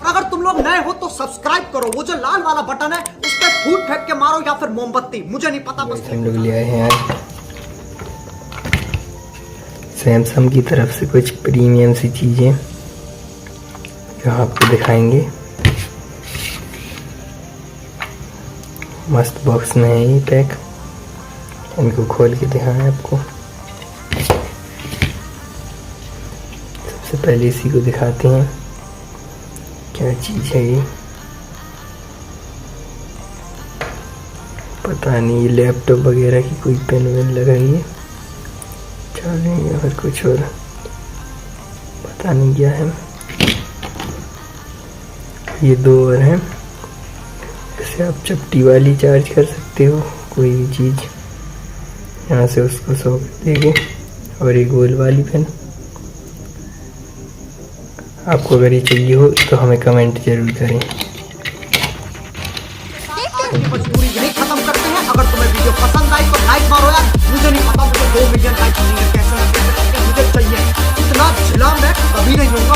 अगर तुम लोग नए हो तो सब्सक्राइब करो, वो जो लाल वाला बटन है उस पर फूट फेंक के मारो या फिर मोमबत्ती, मुझे नहीं पता। बस हम लोग ले आए हैं आज सैमसंग की तरफ से कुछ प्रीमियम सी चीज़ें जो आपको दिखाएंगे। मस्त बॉक्स में है ये पैक, इनको खोल के दिखाएं आपको। सबसे पहले इसी को दिखाते हैं क्या चीज़ है ये। पता नहीं ये लैपटॉप वगैरह की कोई पेन वेन लगाई है चार्जिंग या फिर कुछ और, पता नहीं क्या है। ये दो और हैं, जैसे आप चपटी वाली चार्ज कर सकते हो कोई भी चीज़, यहाँ से उसको सॉकेट देके, और ये गोल वाली पेन। आपको अगर ये चाहिए हो तो हमें कमेंट जरूर करें। मजबूरी यही खत्म करते हैं। अगर तुम्हें वीडियो पसंद आई तो लाइक मारो यार, मुझे नहीं पता मुझे 2 मिलियन लाइक कैसे मुझे चाहिए, इतना झिला मैं कभी नहीं होगा।